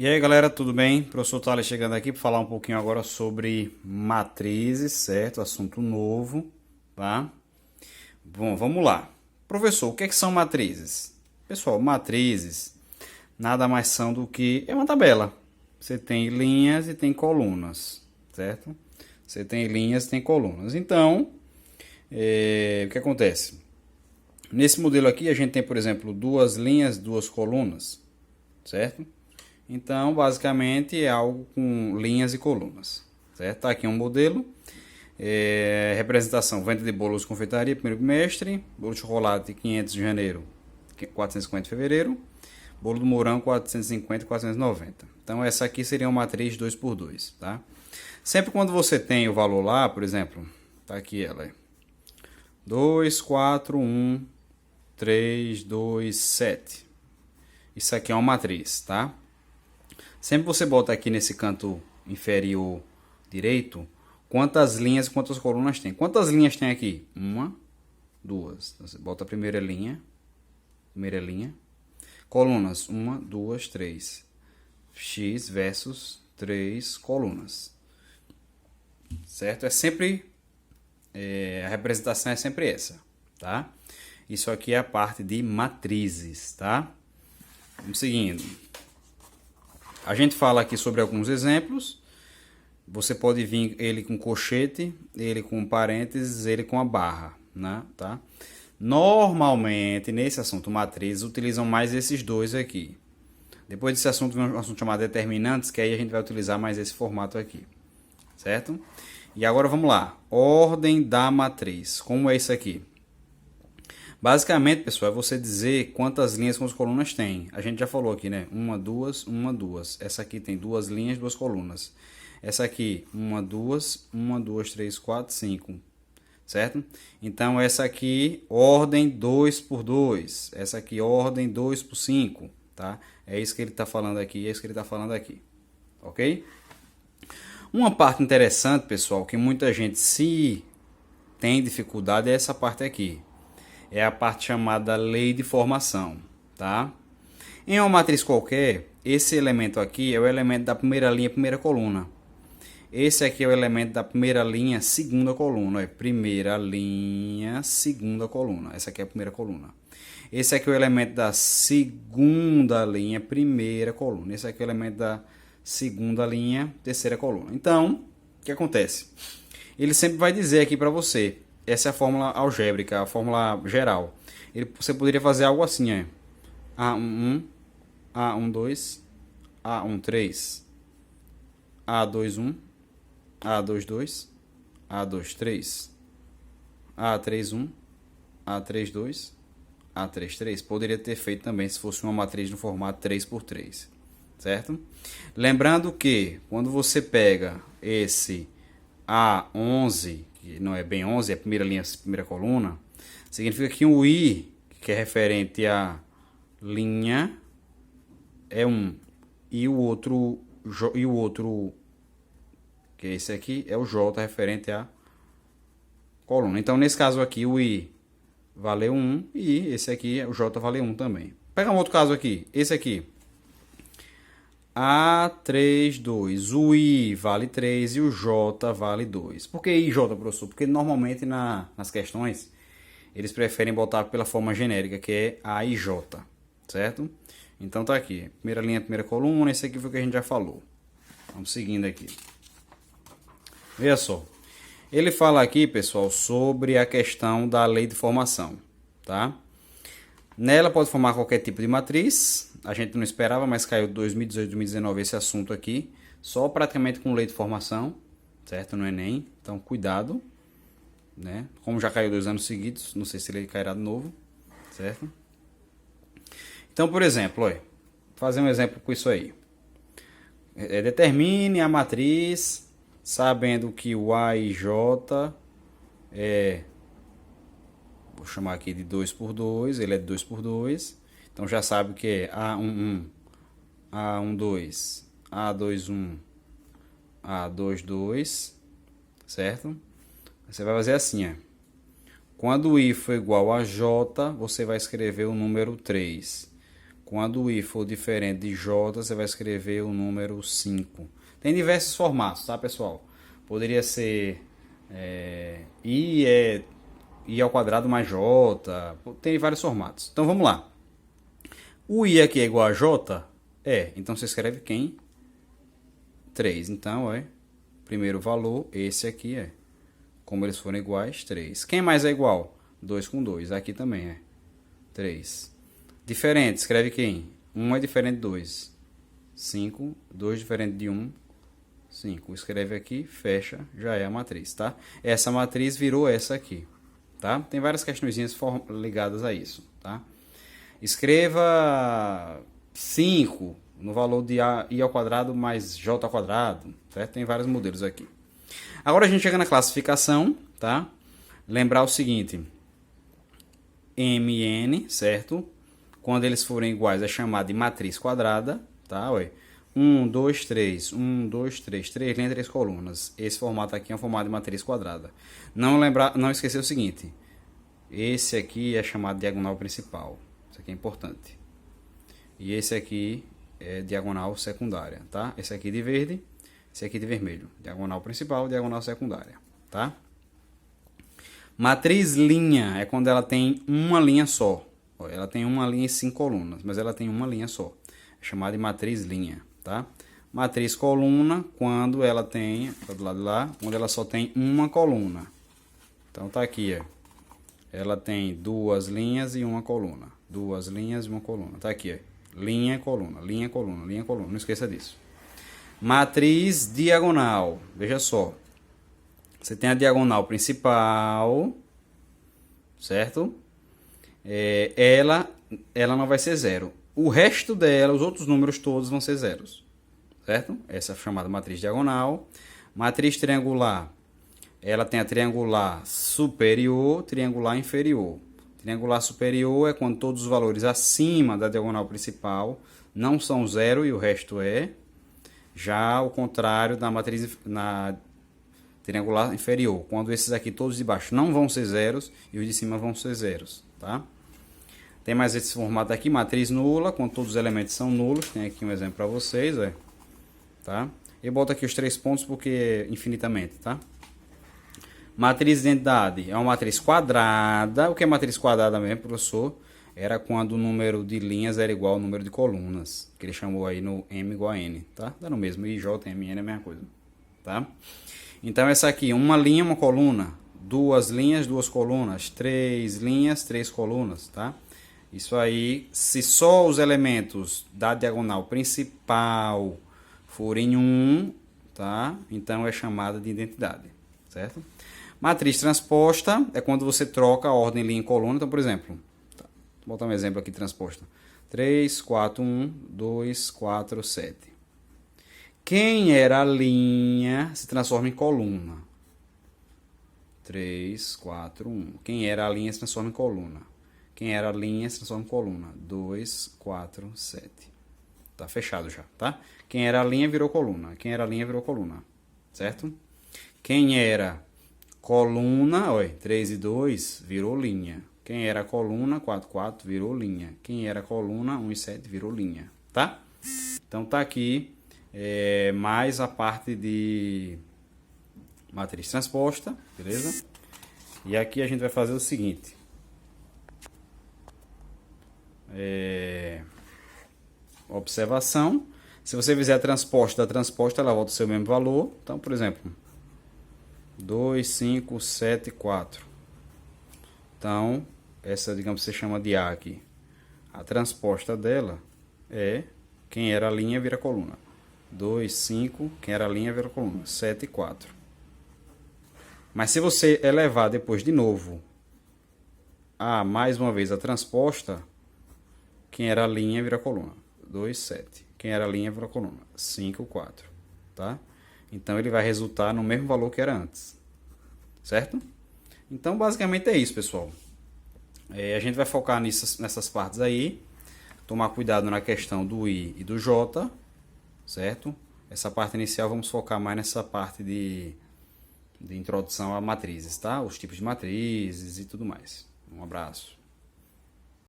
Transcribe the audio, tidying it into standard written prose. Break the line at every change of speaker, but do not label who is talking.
E aí galera, tudo bem? Professor Thales chegando aqui para falar um pouquinho agora sobre matrizes, certo? Assunto novo, tá? Bom, vamos lá. Professor, o que é que são matrizes? Pessoal, matrizes nada mais são do que é uma tabela. Você tem linhas e tem colunas, certo? Você tem linhas e tem colunas. Então, o que acontece? Nesse modelo aqui a gente tem, por exemplo, duas linhas, duas colunas, certo? Então, basicamente, é algo com linhas e colunas. Certo? Tá aqui um modelo. Representação: venda de bolos de confeitaria, primeiro bimestre. Bolo de chocolate, 500 de janeiro, 450 de fevereiro. Bolo do mourão, 450 e 490. Então, essa aqui seria uma matriz 2 por 2. Tá? Sempre quando você tem o valor lá, por exemplo, tá aqui ela. 2, 4, 1, 3, 2, 7. Isso aqui é uma matriz, tá? Sempre você bota aqui nesse canto inferior direito quantas linhas e quantas colunas tem. Quantas linhas tem aqui? Uma, duas. Então, você bota a primeira linha. Colunas. Uma, duas, três. X versus 3 colunas. Certo? É sempre... a representação é sempre essa, tá? Isso aqui é a parte de matrizes, tá? Vamos seguindo. A gente fala aqui sobre alguns exemplos. Você pode vir ele com colchete, ele com parênteses, ele com a barra, né? Tá? Normalmente, nesse assunto matrizes, utilizam mais esses dois aqui. Depois desse assunto, vem um assunto chamado determinantes, que aí a gente vai utilizar mais esse formato aqui, certo? E agora vamos lá. Ordem da matriz. Como é isso aqui? Basicamente, pessoal, é você dizer quantas linhas com as colunas tem. A gente já falou aqui, né? Uma, duas, uma, duas. Essa aqui tem duas linhas, duas colunas. Essa aqui, uma, duas, três, quatro, cinco. Certo? Então, essa aqui, ordem 2 por 2. Essa aqui, ordem 2 por 5. Tá? É isso que ele está falando aqui, é isso que ele está falando aqui. Ok? Uma parte interessante, pessoal, que muita gente se tem dificuldade é essa parte aqui. É a parte chamada lei de formação, tá? Em uma matriz qualquer, esse elemento aqui é o elemento da primeira linha, primeira coluna. Esse aqui é o elemento da primeira linha, segunda coluna. Primeira linha, segunda coluna. Essa aqui é a primeira coluna. Esse aqui é o elemento da segunda linha, primeira coluna. Esse aqui é o elemento da segunda linha, terceira coluna. Então, o que acontece? Ele sempre vai dizer aqui para você. Essa é a fórmula algébrica, a fórmula geral. Você poderia fazer algo assim, A11, A12, A13, A21, A22, A23, A31, A32, A33. Poderia ter feito também se fosse uma matriz no formato 3 por 3, certo? Lembrando que quando você pega esse A11, que não é bem 11, é a primeira linha, primeira coluna, significa que o I, que é referente à linha, é 1. E o outro, que é esse aqui, é o J, referente à coluna. Então, nesse caso aqui, o I valeu 1 e esse aqui, o J, valeu 1 também. Pega um outro caso aqui, esse aqui. A32, o I vale 3 e o J vale 2. Por que I e J, professor? Porque normalmente nas questões eles preferem botar pela forma genérica, que é A e J, certo? Então tá aqui, primeira linha, primeira coluna, esse aqui foi o que a gente já falou. Vamos seguindo aqui. Veja só, ele fala aqui, pessoal, sobre a questão da lei de formação, tá? Nela pode formar qualquer tipo de matriz. A gente não esperava, mas caiu 2018, 2019 esse assunto aqui. Só praticamente com lei de formação, certo? No Enem. Então, cuidado, né? Como já caiu 2 anos seguidos, não sei se ele cairá de novo, certo? Então, por exemplo, olha, vou fazer um exemplo com isso aí. Determine a matriz sabendo que o A e J é... Vou chamar aqui de 2 por 2, ele é de 2 por 2. Então já sabe que é A11, A12, A21, A22, certo? Você vai fazer assim, Quando o I for igual a J, você vai escrever o número 3. Quando o I for diferente de J, você vai escrever o número 5. Tem diversos formatos, tá, pessoal? Poderia ser I ao quadrado mais J. Tem vários formatos. Então vamos lá. O I aqui é igual a J? Então você escreve quem? 3. Então, primeiro valor, esse aqui é. Como eles foram iguais, 3. Quem mais é igual? 2 com 2. Aqui também 3. Diferente, escreve quem? 1 é diferente de 2. 5. 2 diferente de 1. 5. Escreve aqui, fecha, já é a matriz, tá? Essa matriz virou essa aqui, tá? Tem várias questõezinhas ligadas a isso, tá? Escreva 5 no valor de I ao quadrado mais J ao quadrado, certo? Tem vários modelos aqui. Agora a gente chega na classificação, tá? Lembrar o seguinte, MN, certo? Quando eles forem iguais é chamado de matriz quadrada, tá? 1, 2, 3, 1, 2, 3, 3 linhas, 3 colunas. Esse formato aqui é um formato de matriz quadrada. Não esquecer o seguinte, esse aqui é chamado de diagonal principal. Isso aqui é importante. E esse aqui é diagonal secundária, tá? Esse aqui de verde, esse aqui de vermelho. Diagonal principal, diagonal secundária, tá? Matriz linha é quando ela tem uma linha só. Ela tem uma linha e 5 colunas, mas ela tem uma linha só. É chamada de matriz linha, tá? Matriz coluna, quando ela tem, tá do lado de lá, quando ela só tem uma coluna. Então tá aqui, ela tem duas linhas e uma coluna. Duas linhas e uma coluna. Tá aqui, linha, coluna, linha, coluna, linha, coluna. Não esqueça disso. Matriz diagonal. Veja só. Você tem a diagonal principal, certo? Ela não vai ser zero. O resto dela, os outros números todos vão ser zeros, certo? Essa é chamada matriz diagonal. Matriz triangular, ela tem a triangular superior, triangular inferior. Triangular superior é quando todos os valores acima da diagonal principal não são zero e o resto é. Já o contrário da matriz na triangular inferior, quando esses aqui todos de baixo não vão ser zeros e os de cima vão ser zeros, tá? Tem mais esse formato aqui, matriz nula, quando todos os elementos são nulos. Tem aqui um exemplo para vocês, tá? Eu boto aqui os 3 pontos porque é infinitamente, tá? Matriz de identidade é uma matriz quadrada. O que é matriz quadrada mesmo, professor? Era quando o número de linhas era igual ao número de colunas, que ele chamou aí no M igual a N, tá? Dá no mesmo, I, J, M, N é a mesma coisa, tá? Então essa aqui, uma linha, uma coluna, duas linhas, duas colunas, 3 linhas, 3 colunas, tá? Isso aí, se só os elementos da diagonal principal forem 1, tá? Então é chamada de identidade, certo? Matriz transposta é quando você troca a ordem linha e coluna. Então, por exemplo, vou botar um exemplo aqui transposta. 3, 4, 1, 2, 4, 7. Quem era a linha se transforma em coluna. 3, 4, 1. Quem era a linha se transforma em coluna. Quem era a linha se transforma em coluna. 2, 4, 7. Tá fechado já, tá? Quem era a linha virou coluna. Quem era a linha virou coluna. Certo? Quem era coluna, 3 e 2 virou linha. Quem era coluna, 4, 4 virou linha. Quem era coluna, 1 e 7 virou linha, tá? Então tá aqui mais a parte de matriz transposta, beleza? E aqui a gente vai fazer o seguinte. Observação. Se você fizer a transposta da transposta, ela volta o seu mesmo valor. Então, por exemplo, 2, 5, 7, 4. Então, essa, digamos, você chama de A aqui. A transposta dela é quem era a linha vira coluna. 2, 5, quem era a linha vira coluna. 7 e 4. Mas se você elevar depois de novo a mais uma vez a transposta, quem era a linha vira coluna. 2, 7. Quem era a linha vira coluna. 5, 4. Tá? Então ele vai resultar no mesmo valor que era antes. Certo? Então basicamente é isso, pessoal. A gente vai focar nessas partes aí. Tomar cuidado na questão do I e do J. Certo? Essa parte inicial vamos focar mais nessa parte de introdução a matrizes, tá? Os tipos de matrizes e tudo mais. Um abraço.